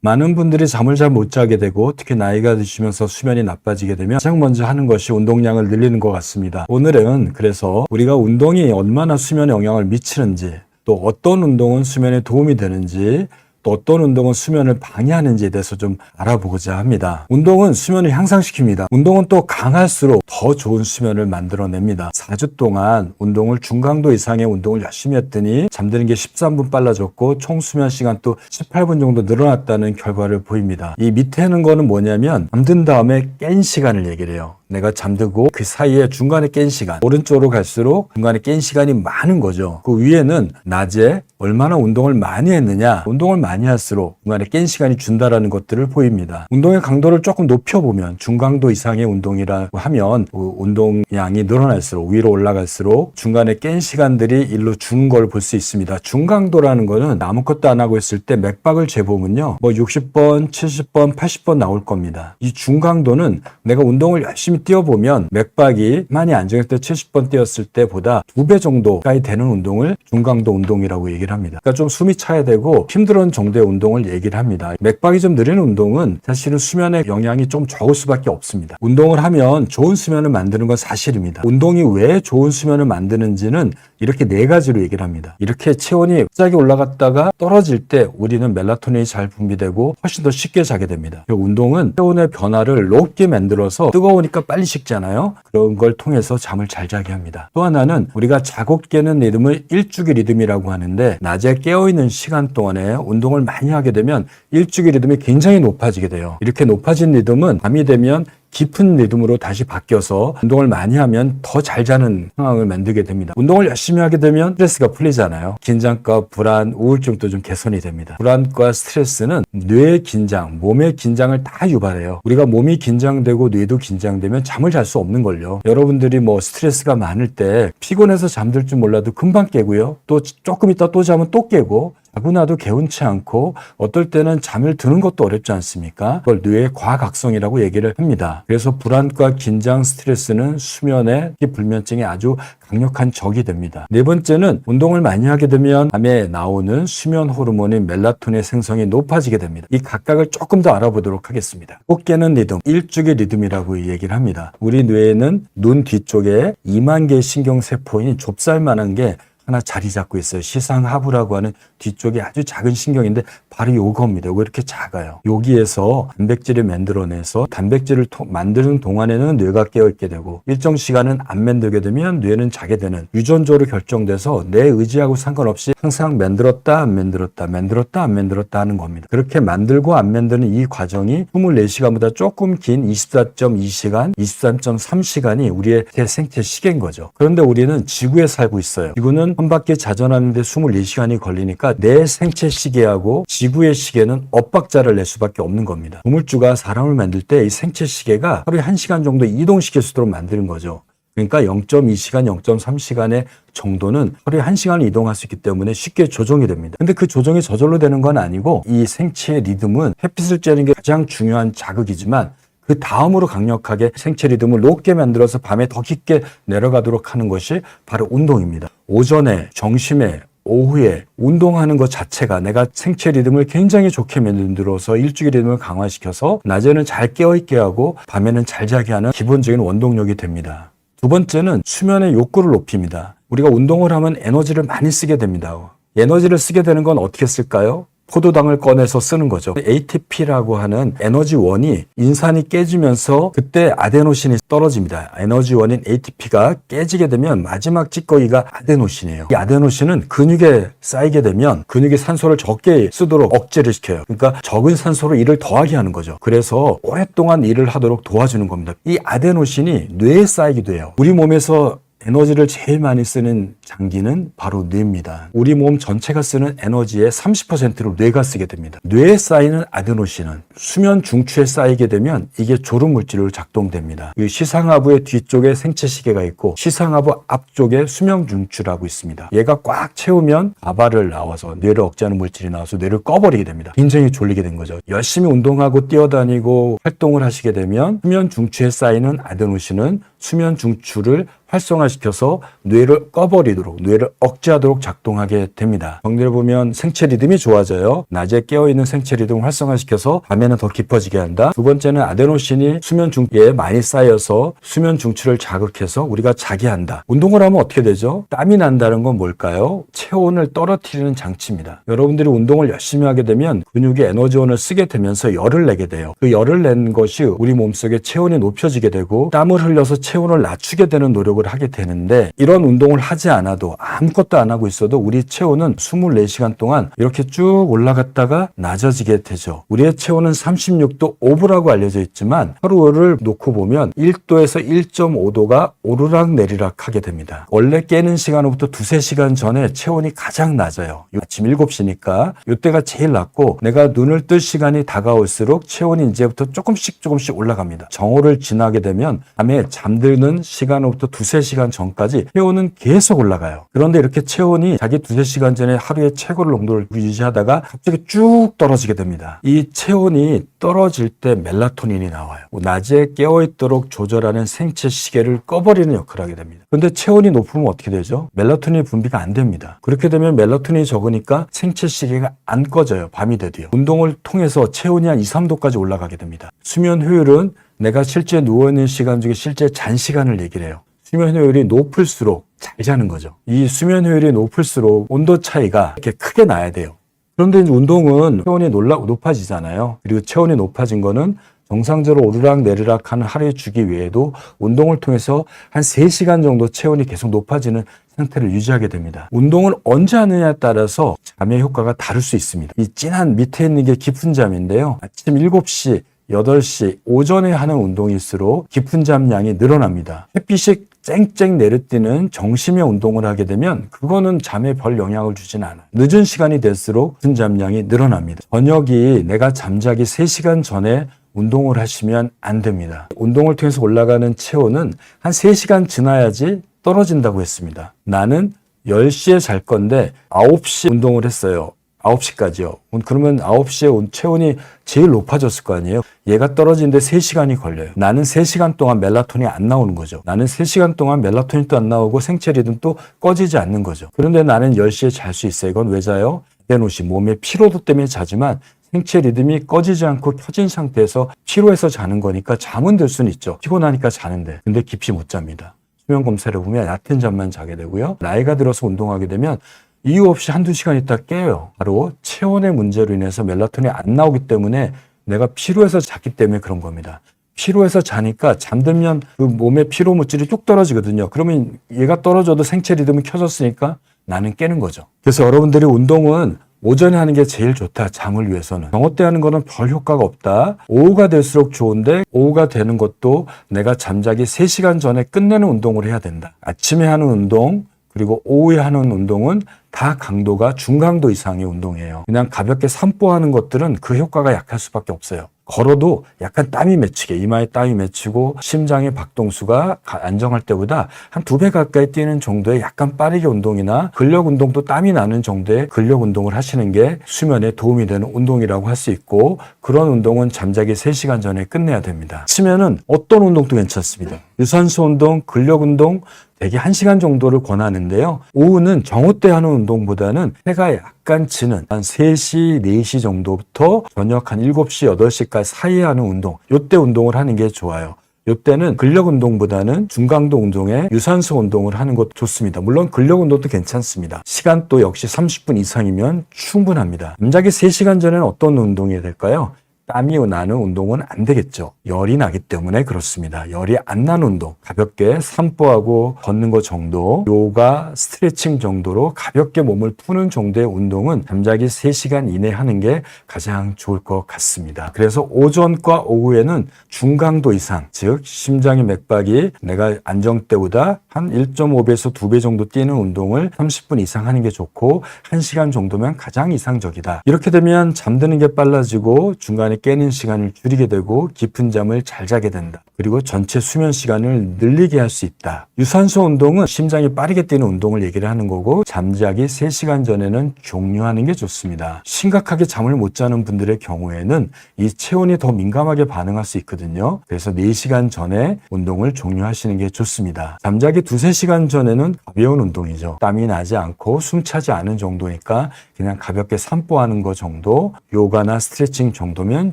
많은 분들이 잠을 잘 못 자게 되고 특히 나이가 드시면서 수면이 나빠지게 되면 가장 먼저 하는 것이 운동량을 늘리는 것 같습니다. 오늘은 그래서 우리가 운동이 얼마나 수면에 영향을 미치는지, 또 어떤 운동은 수면에 도움이 되는지, 또 어떤 운동은 수면을 방해하는지에 대해서 좀 알아보고자 합니다. 운동은 수면을 향상시킵니다. 운동은 또 강할수록 더 좋은 수면을 만들어냅니다. 4주 동안 운동을 중강도 이상의 운동을 열심히 했더니 잠드는 게 13분 빨라졌고 총 수면 시간 또 18분 정도 늘어났다는 결과를 보입니다. 이 밑에 있는 거는 뭐냐면 잠든 다음에 깬 시간을 얘기를 해요. 내가 잠들고 그 사이에 중간에 깬 시간, 오른쪽으로 갈수록 중간에 깬 시간이 많은 거죠. 그 위에는 낮에 얼마나 운동을 많이 했느냐, 운동을 많이 할수록 중간에 깬 시간이 준다라는 것들을 보입니다. 운동의 강도를 조금 높여보면 중강도 이상의 운동이라고 하면 운동량이 늘어날수록 위로 올라갈수록 중간에 깬 시간들이 일로 주는 걸 볼 수 있습니다. 중강도라는 거는 아무것도 안 하고 있을 때 맥박을 재보면요, 60번, 70번, 80번 나올 겁니다. 이 중강도는 내가 운동을 열심히 뛰어보면 맥박이 많이 안정했을 때 70번 뛰었을 때보다 2배 정도까지 되는 운동을 중강도 운동이라고 얘기를 합니다. 그러니까 좀 숨이 차야 되고 힘들은 정도의 운동을 얘기를 합니다. 맥박이 좀 느린 운동은 사실은 수면에 영향이 좀 적을 수밖에 없습니다. 운동을 하면 좋은 수면을 만드는 건 사실입니다. 운동이 왜 좋은 수면을 만드는지는 이렇게 4가지로 얘기를 합니다. 이렇게 체온이 갑자기 올라갔다가 떨어질 때 우리는 멜라토닌이 잘 분비되고 훨씬 더 쉽게 자게 됩니다. 운동은 체온의 변화를 높게 만들어서 뜨거우니까 빨리 식잖아요. 그런 걸 통해서 잠을 잘 자게 합니다. 또 하나는 우리가 자고 깨는 리듬을 일주기 리듬이라고 하는데, 낮에 깨어있는 시간 동안에 운동을 많이 하게 되면 일주기 리듬이 굉장히 높아지게 돼요. 이렇게 높아진 리듬은 밤이 되면 깊은 리듬으로 다시 바뀌어서 운동을 많이 하면 더 잘 자는 상황을 만들게 됩니다. 운동을 열심히 하게 되면 스트레스가 풀리잖아요. 긴장과 불안, 우울증도 좀 개선이 됩니다. 불안과 스트레스는 뇌의 긴장, 몸의 긴장을 다 유발해요. 우리가 몸이 긴장되고 뇌도 긴장되면 잠을 잘 수 없는 걸요. 여러분들이 스트레스가 많을 때 피곤해서 잠들 줄 몰라도 금방 깨고요. 또 조금 있다 또 자면 또 깨고, 자고 나도 개운치 않고 어떨 때는 잠을 드는 것도 어렵지 않습니까? 그걸 뇌의 과각성이라고 얘기를 합니다. 그래서 불안과 긴장, 스트레스는 수면의 불면증에 아주 강력한 적이 됩니다. 4번째는 운동을 많이 하게 되면 밤에 나오는 수면 호르몬인 멜라토닌의 생성이 높아지게 됩니다. 이 각각을 조금 더 알아보도록 하겠습니다. 꼭 깨는 리듬, 일주기 리듬이라고 얘기를 합니다. 우리 뇌에는 눈 뒤쪽에 2만 개의 신경세포인 좁쌀만한 게 하나 자리 잡고 있어요. 시상하부라고 하는 뒤쪽에 아주 작은 신경인데 바로 요겁니다. 요거 이렇게 작아요. 여기에서 단백질을 만들어내서 단백질을 만드는 동안에는 뇌가 깨어있게 되고, 일정 시간은 안 만들게 되면 뇌는 자게 되는 유전적으로 결정돼서 내 의지하고 상관없이 항상 만들었다 안 만들었다, 만들었다 안 만들었다 하는 겁니다. 그렇게 만들고 안 만드는 이 과정이 24시간보다 조금 긴 24.2시간, 23.3시간이 우리의 생체 시계인 거죠. 그런데 우리는 지구에 살고 있어요. 지구는 한 바퀴 자전하는데 24시간이 걸리니까 내 생체 시계하고 지구의 시계는 엇박자를 낼 수밖에 없는 겁니다. 우물주가 사람을 만들 때 이 생체 시계가 하루에 1시간 정도 이동시킬 수 있도록 만드는 거죠. 그러니까 0.2시간, 0.3시간의 정도는 하루에 1시간을 이동할 수 있기 때문에 쉽게 조정이 됩니다. 근데 그 조정이 저절로 되는 건 아니고, 이 생체의 리듬은 햇빛을 쬐는 게 가장 중요한 자극이지만 그 다음으로 강력하게 생체 리듬을 높게 만들어서 밤에 더 깊게 내려가도록 하는 것이 바로 운동입니다. 오전에, 점심에, 오후에 운동하는 것 자체가 내가 생체 리듬을 굉장히 좋게 만들어서 일주기 리듬을 강화시켜서 낮에는 잘 깨어있게 하고 밤에는 잘 자게 하는 기본적인 원동력이 됩니다. 2번째는 수면의 욕구를 높입니다. 우리가 운동을 하면 에너지를 많이 쓰게 됩니다. 에너지를 쓰게 되는 건 어떻게 쓸까요? 포도당을 꺼내서 쓰는 거죠. ATP라고 하는 에너지원이 인산이 깨지면서 그때 아데노신이 떨어집니다. 에너지원인 ATP가 깨지게 되면 마지막 찌꺼기가 아데노신이에요. 이 아데노신은 근육에 쌓이게 되면 근육이 산소를 적게 쓰도록 억제를 시켜요. 그러니까 적은 산소로 일을 더하게 하는 거죠. 그래서 오랫동안 일을 하도록 도와주는 겁니다. 이 아데노신이 뇌에 쌓이기도 해요. 우리 몸에서 에너지를 제일 많이 쓰는 장기는 바로 뇌입니다. 우리 몸 전체가 쓰는 에너지의 30%를 뇌가 쓰게 됩니다. 뇌에 쌓이는 아데노신은 수면 중추에 쌓이게 되면 이게 졸음물질로 작동됩니다. 이 시상하부의 뒤쪽에 생체시계가 있고 시상하부 앞쪽에 수면 중추라고 있습니다. 얘가 꽉 채우면 가발을 나와서 뇌를 억제하는 물질이 나와서 뇌를 꺼버리게 됩니다. 굉장히 졸리게 된 거죠. 열심히 운동하고 뛰어다니고 활동을 하시게 되면 수면 중추에 쌓이는 아데노신은 수면 중추를 활성화시켜서 뇌를 꺼버리도록, 뇌를 억제하도록 작동하게 됩니다. 정리를 보면 생체 리듬이 좋아져요. 낮에 깨어있는 생체 리듬을 활성화시켜서 밤에는 더 깊어지게 한다. 두 번째는 아데노신이 수면 중에 많이 쌓여서 수면 중추를 자극해서 우리가 자게 한다. 운동을 하면 어떻게 되죠? 땀이 난다는 건 뭘까요? 체온을 떨어뜨리는 장치입니다. 여러분들이 운동을 열심히 하게 되면 근육에 에너지원을 쓰게 되면서 열을 내게 돼요. 그 열을 낸 것이 우리 몸속에 체온이 높여지게 되고 땀을 흘려서 체온을 낮추게 되는 노력을 하게 되는데, 이런 운동을 하지 않아도 아무것도 안 하고 있어도 우리 체온은 24시간 동안 이렇게 쭉 올라갔다가 낮아지게 되죠. 우리의 체온은 36도 오브라고 알려져 있지만 하루를 놓고 보면 1도에서 1.5도가 오르락 내리락 하게 됩니다. 원래 깨는 시간으로부터 2-3시간 전에 체온이 가장 낮아요. 아침 7시니까 이때가 제일 낮고, 내가 눈을 뜰 시간이 다가올수록 체온이 이제부터 조금씩 올라갑니다. 정오를 지나게 되면 밤에 잠드는 시간으로부터 2-3시간 전까지 체온은 계속 올라가요. 그런데 이렇게 체온이 자기 2-3시간 전에 하루의 최고 농도를 유지하다가 갑자기 쭉 떨어지게 됩니다. 이 체온이 떨어질 때 멜라토닌이 나와요. 낮에 깨어있도록 조절하는 생체 시계를 꺼버리는 역할을 하게 됩니다. 그런데 체온이 높으면 어떻게 되죠? 멜라토닌 분비가 안 됩니다. 그렇게 되면 멜라토닌이 적으니까 생체 시계가 안 꺼져요. 밤이 돼도요. 운동을 통해서 체온이 한 2-3도까지 올라가게 됩니다. 수면 효율은 내가 실제 누워있는 시간 중에 실제 잔 시간을 얘기를 해요. 수면 효율이 높을수록 잘 자는 거죠. 이 수면 효율이 높을수록 온도 차이가 이렇게 크게 나야 돼요. 그런데 운동은 체온이 높아지잖아요. 그리고 체온이 높아진 거는 정상적으로 오르락 내리락 하는 하루의 주기 외에도 운동을 통해서 한 3시간 정도 체온이 계속 높아지는 상태를 유지하게 됩니다. 운동을 언제 하느냐에 따라서 잠의 효과가 다를 수 있습니다. 이 진한 밑에 있는 게 깊은 잠인데요. 아침 7시, 8시 오전에 하는 운동일수록 깊은 잠량이 늘어납니다. 햇빛이 쨍쨍 내리쬐는 정심의 운동을 하게 되면 그거는 잠에 별 영향을 주진 않아요. 늦은 시간이 될수록 깊은 잠량이 늘어납니다. 저녁이 내가 잠자기 3시간 전에 운동을 하시면 안 됩니다. 운동을 통해서 올라가는 체온은 한 3시간 지나야지 떨어진다고 했습니다. 나는 10시에 잘 건데 9시 운동을 했어요. 9시까지요. 그러면 9시에 체온이 제일 높아졌을 거 아니에요. 얘가 떨어지는데 3시간이 걸려요. 나는 3시간 동안 멜라토닌이 안 나오는 거죠. 나는 3시간 동안 멜라토닌도 안 나오고 생체 리듬도 꺼지지 않는 거죠. 그런데 나는 10시에 잘 수 있어요. 이건 왜 자요? 아데노신, 몸의 피로도 때문에 자지만 생체 리듬이 꺼지지 않고 켜진 상태에서 피로해서 자는 거니까 잠은 들 수는 있죠. 피곤하니까 자는데. 근데 깊이 못 잡니다. 수면 검사를 보면 얕은 잠만 자게 되고요. 나이가 들어서 운동하게 되면 이유 없이 1-2시간 있다 깨요. 바로 체온의 문제로 인해서 멜라토닌이 안 나오기 때문에 내가 피로해서 잤기 때문에 그런 겁니다. 피로해서 자니까 잠들면 그 몸의 피로 물질이 뚝 떨어지거든요. 그러면 얘가 떨어져도 생체 리듬이 켜졌으니까 나는 깨는 거죠. 그래서 여러분들이 운동은 오전에 하는 게 제일 좋다. 잠을 위해서는. 정오 때 하는 거는 별 효과가 없다. 오후가 될수록 좋은데 오후가 되는 것도 내가 잠자기 3시간 전에 끝내는 운동을 해야 된다. 아침에 하는 운동 그리고 오후에 하는 운동은 다 강도가 중강도 이상의 운동이에요. 그냥 가볍게 산보하는 것들은 그 효과가 약할 수밖에 없어요. 걸어도 약간 땀이 맺히게, 이마에 땀이 맺히고 심장의 박동수가 안정할 때보다 한 2배 가까이 뛰는 정도의 약간 빠르게 운동이나 근력 운동도 땀이 나는 정도의 근력 운동을 하시는 게 수면에 도움이 되는 운동이라고 할 수 있고, 그런 운동은 잠자기 3시간 전에 끝내야 됩니다. 아침에는 어떤 운동도 괜찮습니다. 유산소 운동, 근력 운동 대개 1시간 정도를 권하는데요. 오후는 정오 때 하는 운동보다는 해가 약간 지는 한 3시, 4시 정도부터 저녁 한 7시, 8시까지 사이에 하는 운동, 요때 운동을 하는 게 좋아요. 요때는 근력 운동보다는 중강도 운동에 유산소 운동을 하는 것도 좋습니다. 물론 근력 운동도 괜찮습니다. 시간도 역시 30분 이상이면 충분합니다. 잠자기 3시간 전에는 어떤 운동이 될까요? 땀이 나는 운동은 안 되겠죠. 열이 나기 때문에 그렇습니다. 열이 안 나는 운동, 가볍게 산보하고 걷는 것 정도, 요가, 스트레칭 정도로 가볍게 몸을 푸는 정도의 운동은 잠자기 3시간 이내 하는 게 가장 좋을 것 같습니다. 그래서 오전과 오후에는 중강도 이상, 즉 심장의 맥박이 내가 안정 때보다 한 1.5배에서 2배 정도 뛰는 운동을 30분 이상 하는 게 좋고, 1시간 정도면 가장 이상적이다. 이렇게 되면 잠드는 게 빨라지고 중간에 깨는 시간을 줄이게 되고 깊은 잠을 잘 자게 된다. 그리고 전체 수면 시간을 늘리게 할 수 있다. 유산소 운동은 심장이 빠르게 뛰는 운동을 얘기를 하는 거고 잠자기 3시간 전에는 종료하는 게 좋습니다. 심각하게 잠을 못 자는 분들의 경우에는 이 체온이 더 민감하게 반응할 수 있거든요. 그래서 4시간 전에 운동을 종료하시는 게 좋습니다. 잠자기 2-3시간 전에는 가벼운 운동이죠. 땀이 나지 않고 숨차지 않은 정도니까 그냥 가볍게 산보하는 거 정도, 요가나 스트레칭 정도면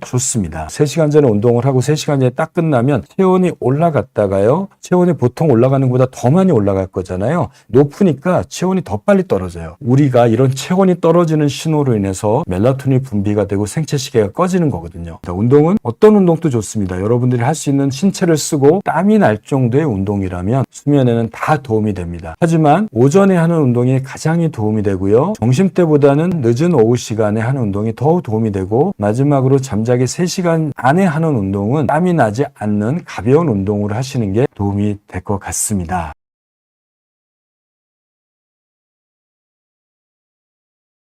좋습니다. 3시간 전에 운동을 하고 3시간 전에 딱 끝나면 체온이 올라갔다가요. 체온이 보통 올라가는 것보다 더 많이 올라갈 거잖아요. 높으니까 체온이 더 빨리 떨어져요. 우리가 이런 체온이 떨어지는 신호로 인해서 멜라토닌 분비가 되고 생체시계가 꺼지는 거거든요. 운동은 어떤 운동도 좋습니다. 여러분들이 할 수 있는 신체를 쓰고 땀이 날 정도의 운동이라면 수면에는 다 도움이 됩니다. 하지만 오전에 하는 운동이 가장 도움이 되고요. 점심때보다는 늦은 오후 시간에 하는 운동이 더 도움이 되고 마지막으로 잠자기 3시간 안에 하는 운동은 땀이 나지 않는 가벼운 운동으로 하시는 게 도움이 될 것 같습니다.